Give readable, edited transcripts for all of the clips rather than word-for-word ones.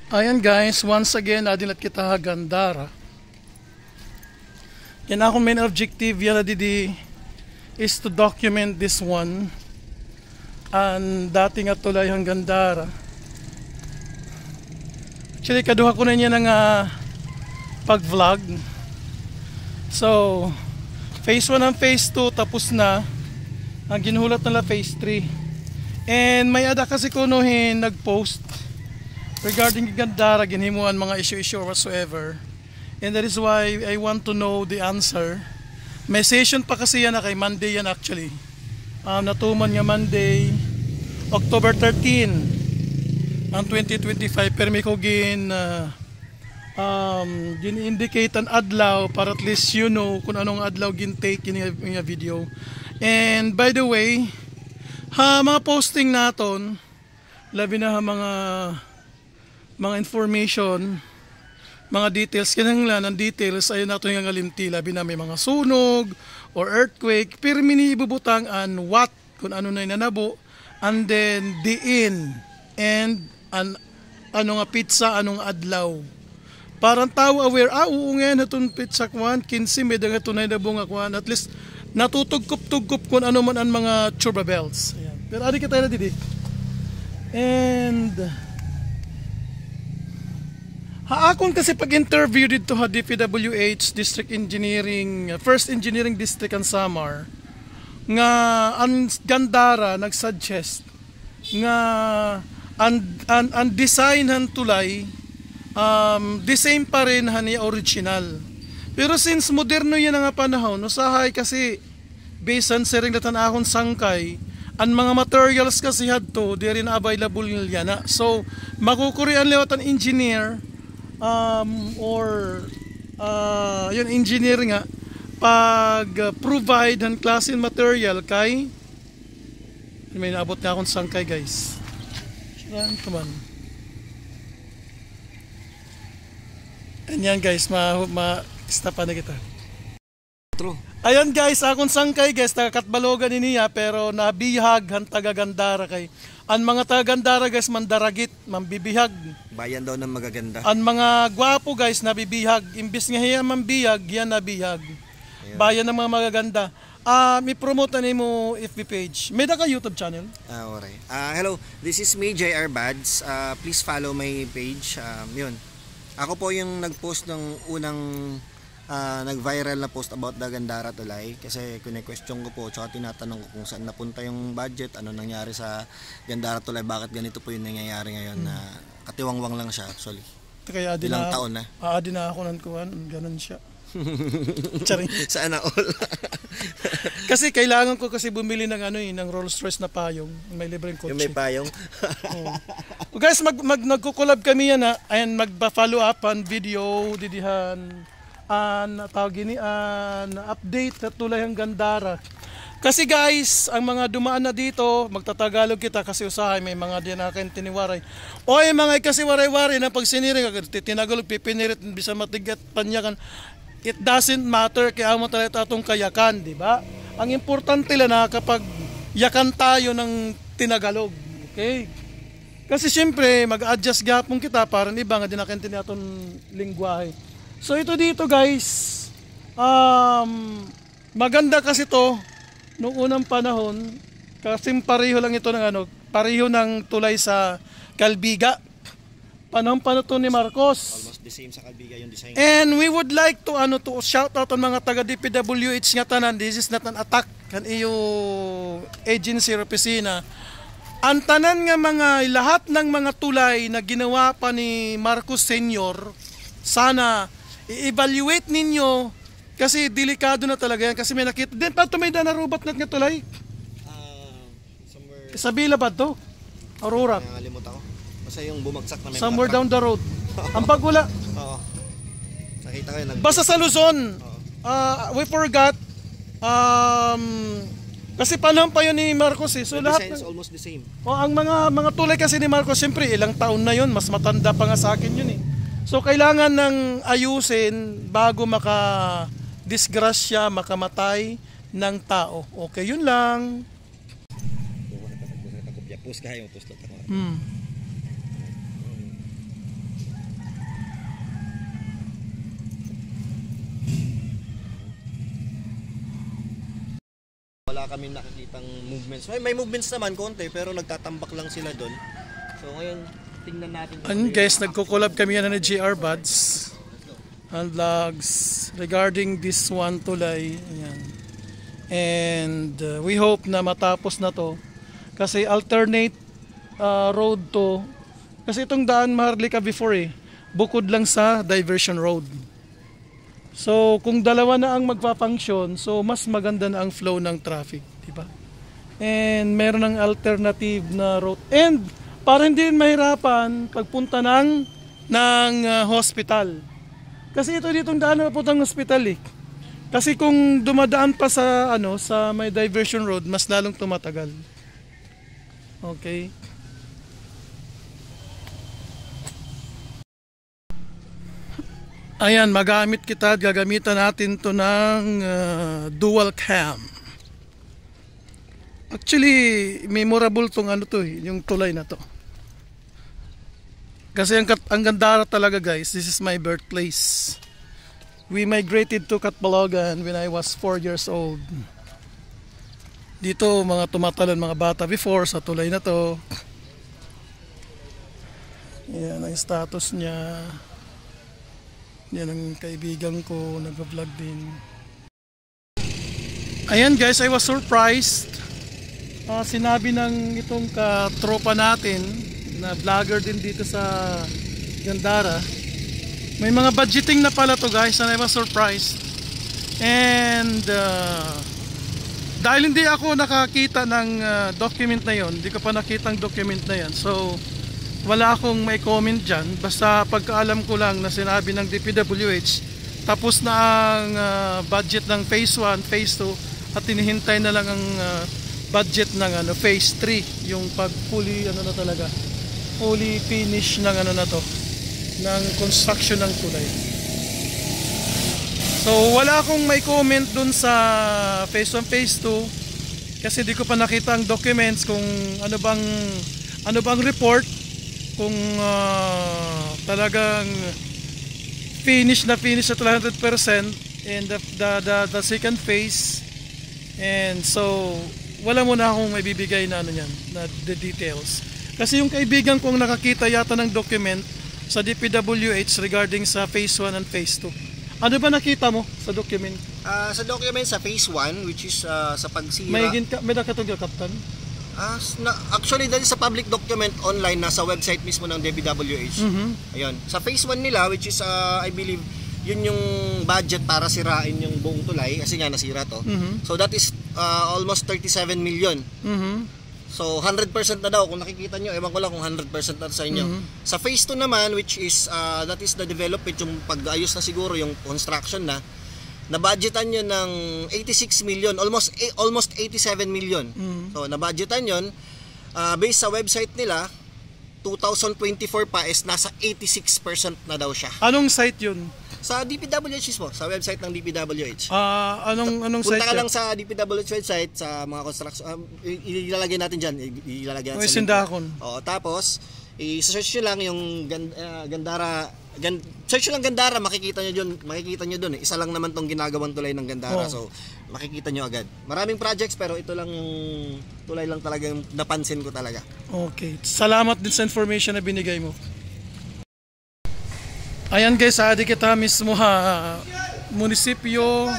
Ayan guys, once again adilat kita Gandara. Yan akong main objective yan didi is to document this one. Ang dating at tulay hang Gandara. Actually kaduha ko na niya ng pag-vlog. So phase 1 and phase 2 tapos na. Ang ginulat nila phase 3. And may ada kasi kunuhin nag-post regarding Gandara, ginhimuan mga issue or whatsoever. And that is why I want to know the answer. May session pa kasi yan kay Monday yan actually. Natuman nga Monday, October 13 ang 2025. Pero may ko gin-indicate an adlaw para at least you know kung anong adlaw gin-take yung video. And by the way, mga posting naton, labi na mga information, mga details, kanang lang ang details ayun nato yung ngalimti, labi na may mga sunog or earthquake, pero minibubutang an what, kung ano na nanabo, and then diin, and ano nga pizza, anong adlaw. Parang tao aware, oo nga natong pizza kwan, 15 may nga tunay na bunga kwan, at least natutugkop-tugkop kung ano man ang mga churba bells. Ayan. Pero adi kita na didi. And haakon kasi pag-interview dito ha DPWH District Engineering, First Engineering District ang Samar, nga ang Gandara nagsuggest nga ang design han tulay the same pa rin han original. Pero since moderno yan nga panahon, usahay kasi based on sering datan akong sangkay, ang mga materials kasi hadto di rin available nila na. So makukurian lewat ang engineer yun engineer nga pag provide ang klase material kay may naabot na akong sangkay guys. Come on. Ayan guys, ma-stapa na kita. True. Ayan guys, akong sangkay guys, taga-Katbalogan niya pero nabihag han taga-Gandara kay. Ang mga taga-Gandara guys mandaragit, mambibihag. Bayan daw ng magaganda. Ang mga gwapo guys nabibihag, imbis nga hiya mambihag, yan nabihag. Ayan. Bayan ng mga magaganda. I-promote na mo FB page. May ka YouTube channel? Alright. Hello, this is me, JR Bads. Please follow my page. Yun. Ako po yung nag-post ng unang nag-viral na post about the Gandara Tulay. Kasi kine-question ko po, tsaka tinatanong ko kung saan napunta yung budget, ano nangyari sa Gandara Tulay, bakit ganito po yung nangyayari ngayon na katiwangwang lang siya actually. Kaya ilang taon na. Di na ako nan kuhan, ganun siya. Sana all. Kasi kailangan ko kasi bumili ng ng Rolls Royce na payong, may libreng kotse. Yung may payong. Guys, nagko-collab kami yan and magba-follow up on video didihan update na tulay ang Gandara. Kasi guys, ang mga dumaan na dito, magtatagalog kita kasi usahay may mga di na akin tiniwaray. O ay mga kasi waray-waray na pag siniring tinagalog pipinirit bisa matigat panyakan. It doesn't matter kaya mo talaga atong kayakan, di ba? Ang importante lang na kapag yakan tayo ng tinagalog, okay? Kasi syempre mag-adjust gapon kita para iba nga din nakin tinatong lingwahe. So ito dito guys, maganda kasi to noong unang panahon, kasi pareho lang ito ng pareho ng tulay sa Calbiga. Panahon to ni Marcos. Almost the same sa Calbiga yung design. And we would like to to shout out ang mga taga DPWH nga tanan. This is not an attack kan iyo agency or opisina. Ang tanan nga lahat ng mga tulay na ginawa pa ni Marcos Senior, sana i-evaluate ninyo kasi delikado na talaga yan kasi may nakita din pa may narubat na nga tulay. Somewhere sa Bila ba to? Aurora. Nakalimutan ko. Basta yung bumagsak na may somewhere down the road. Ang pagwala. Oo. Nakita ko yun. Basta sa Luzon. We forgot. Kasi panahon pa yun ni Marcos eh. So the lahat design is almost the same. Ang mga tulay kasi ni Marcos, siyempre ilang taon na yun. Mas matanda pa nga sa akin yun eh. So kailangan ng ayusin bago disgrasya, makamatay ng tao. Okay, yun lang. Post ka yung post lang. kami nakikitang movements. May movements naman konti pero nagtatambak lang sila doon. So ngayon tingnan natin. And guys, nagko-collab kami yan ni JR Buds and vlogs regarding this one tulay. Ayan. And we hope na matapos na to kasi alternate road to. Kasi itong daan Maharlika before bukod lang sa diversion road. So kung dalawa na ang magpa-function, so mas maganda na ang flow ng traffic, di ba? And meron ng alternative na route. And para hindi mahirapan pagpunta ng hospital. Kasi ito ditong daan na papuntang hospital Kasi kung dumadaan pa sa sa may diversion road, mas lalong tumatagal. Okay? Ayan, gagamitan natin to ng dual cam. Actually, memorable tong yung tulay na to. Kasi ang Gandara talaga guys, this is my birthplace. We migrated to Catbalogan when I was 4 years old. Dito mga tumatalon mga bata before sa tulay na to. Ayan ang status niya. Yan ang kaibigan ko, nag-vlog din. Ayan guys, I was surprised. Sinabi ng itong katropa natin na vlogger din dito sa Gandara. May mga budgeting na pala to guys, and I was surprised. And dahil hindi ako nakakita ng document na yon, hindi ko pa nakita ang document na yan. So wala akong may comment dyan. Basta pagkaalam ko lang na sinabi ng DPWH tapos na ang budget ng phase 1, phase 2 at hinihintay na lang ang budget ng phase 3, yung pag fully fully finish ng na to, ng construction ng tulay. So wala akong may comment dun sa phase 1, phase 2 kasi di ko pa nakita ang documents kung ano bang report, kung talagang finish na 100% and the second phase. And so wala muna akong may bibigay na na the details. Kasi yung kaibigan kong nakakita yata ng document sa DPWH regarding sa phase 1 and phase 2. Ano ba nakita mo sa document? Sa document sa phase 1 which is sa pagsira. May nakatugyo Captain? Actually dahil sa public document online nasa website mismo ng DPWH. Ayun. Sa phase 1 nila which is I believe yun yung budget para sirain yung buong tulay kasi nga nasira to. So that is almost 37 million. So 100% na daw kung nakikita nyo, ewan ko lang kung 100% na sa inyo. Sa phase 2 naman which is that is the development, yung pag-ayos na siguro yung construction na budgetan nyo ng 86 million, almost 87 million. So nabudgetan yun based sa website nila 2024 pa is nasa 86% na daw siya. Anong site yun? Sa DPWH po, sa website ng DPWH. Anong site? Punta ka lang sa DPWH website, sa mga construction, ilalagay natin dyan. Ilalagay natin sa Sindakon. Tapos, i-search nyo lang yung Gandara. Search nyo lang Gandara, makikita nyo dun. Isa lang naman tong ginagawang tulay ng Gandara. So, makikita nyo agad. Maraming projects pero ito lang yung tulay lang talagang napansin ko talaga. Okay. Salamat din sa information na binigay mo. Ayan guys, adi kita mismo munisipyo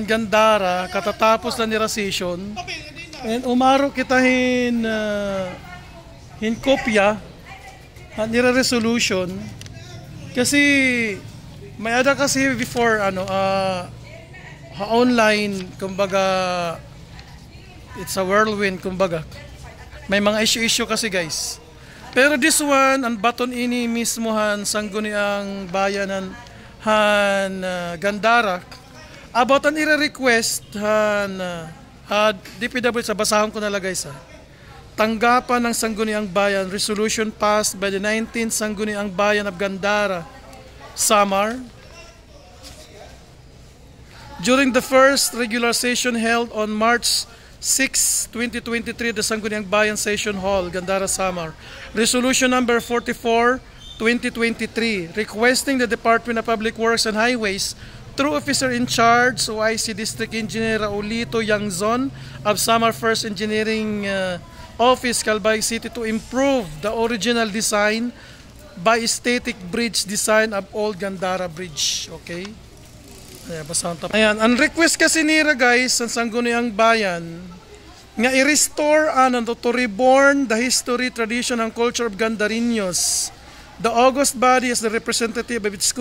Gandara, katatapos na ni Rasation. And umaro kita kopya nira resolution kasi may ada kasi before online, kumbaga it's a whirlwind, kumbaga may mga issue kasi guys. Pero this one, ang baton ini mismohan sangguniang bayanan Gandara about an ire-request DPWH sa basahon ko na guys tanggapan ng sangguniang bayan resolution passed by the 19th sangguniang bayan of Gandara, Samar during the first regular session held on March 6, 2023, the Sangguniang Bayan Session Hall, Gandara, Samar. Resolution number 44, 2023, requesting the Department of Public Works and Highways through officer in charge, OIC District Engineer Raulito Yangzon of Samar First Engineering Office, Calbayog City, to improve the original design by aesthetic bridge design of Old Gandara Bridge. Okay? Ayan, basahan tayo. Ayan, ang request kasi nila guys, sa Sangguniang Bayan, nga i-restore to reborn the history, tradition, and culture of Gandarinos. The august body is the representative of its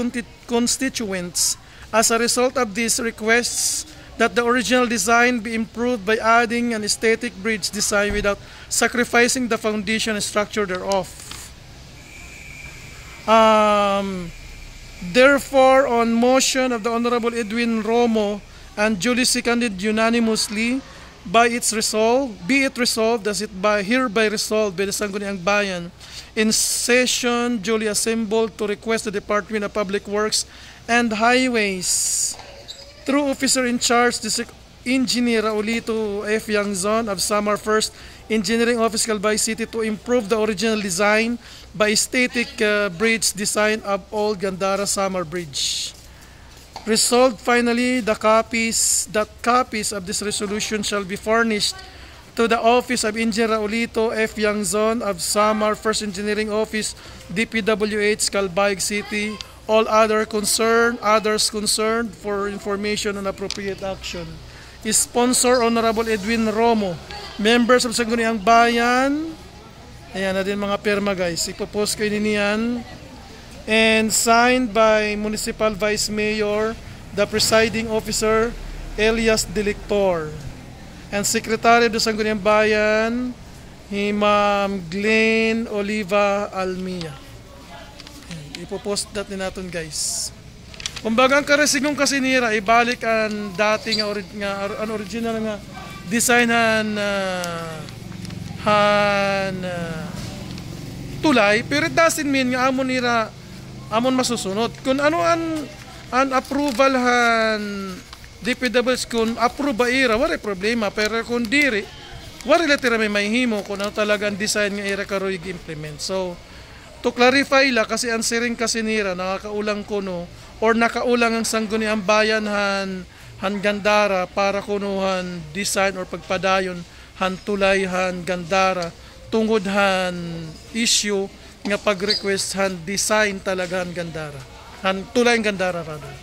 constituents. As a result of this, requests that the original design be improved by adding an aesthetic bridge design without sacrificing the foundation and structure thereof. Therefore, on motion of the Honorable Edwin Romo and duly seconded unanimously, be it resolved as it hereby resolved by the Sangguniang Bayan in session duly assembled to request the Department of Public Works and Highways through officer in charge, District Engineer Raulito F. Yangzon of Samar First Engineering Office, Calbayog City, to improve the original design by aesthetic bridge design of Old Gandara Samar Bridge. Resolved finally, that copies of this resolution shall be furnished to the Office of Engineer Raulito F. Yangzon of Samar First Engineering Office, DPWH, Calbayog City, all others concerned for information and appropriate action. Sponsor Honorable Edwin Romo. Members of Sangguniang Bayan. Ayan na din mga perma guys. Ipopost kayo niyan. And signed by Municipal Vice Mayor, the Presiding Officer, Elias Delictor. And Secretary of the Sangguniang Bayan, Ma'am Glenn Oliva Almia. Ipopost natin natin guys. Kumbaga ang karesigong kasi nira, ibalik ang dating original nga designan tulay, pero it doesn't mean nga amon masusunod. Kung ano an approval han DPWH, kung approve ba ira, wala problema, pero kung diri, wala tira may mahimo kung ano talaga ang design nga ira karoy implement. So, to clarify la, kasi ang siring kasi nira, nakakaulang kuno, or nakaulang ang Sangguniang Bayan han Gandara para kunuhan design or pagpadayon han tulay han Gandara tungod han issue nga pag-request han design talaga han Gandara, han tulay han Gandara rather.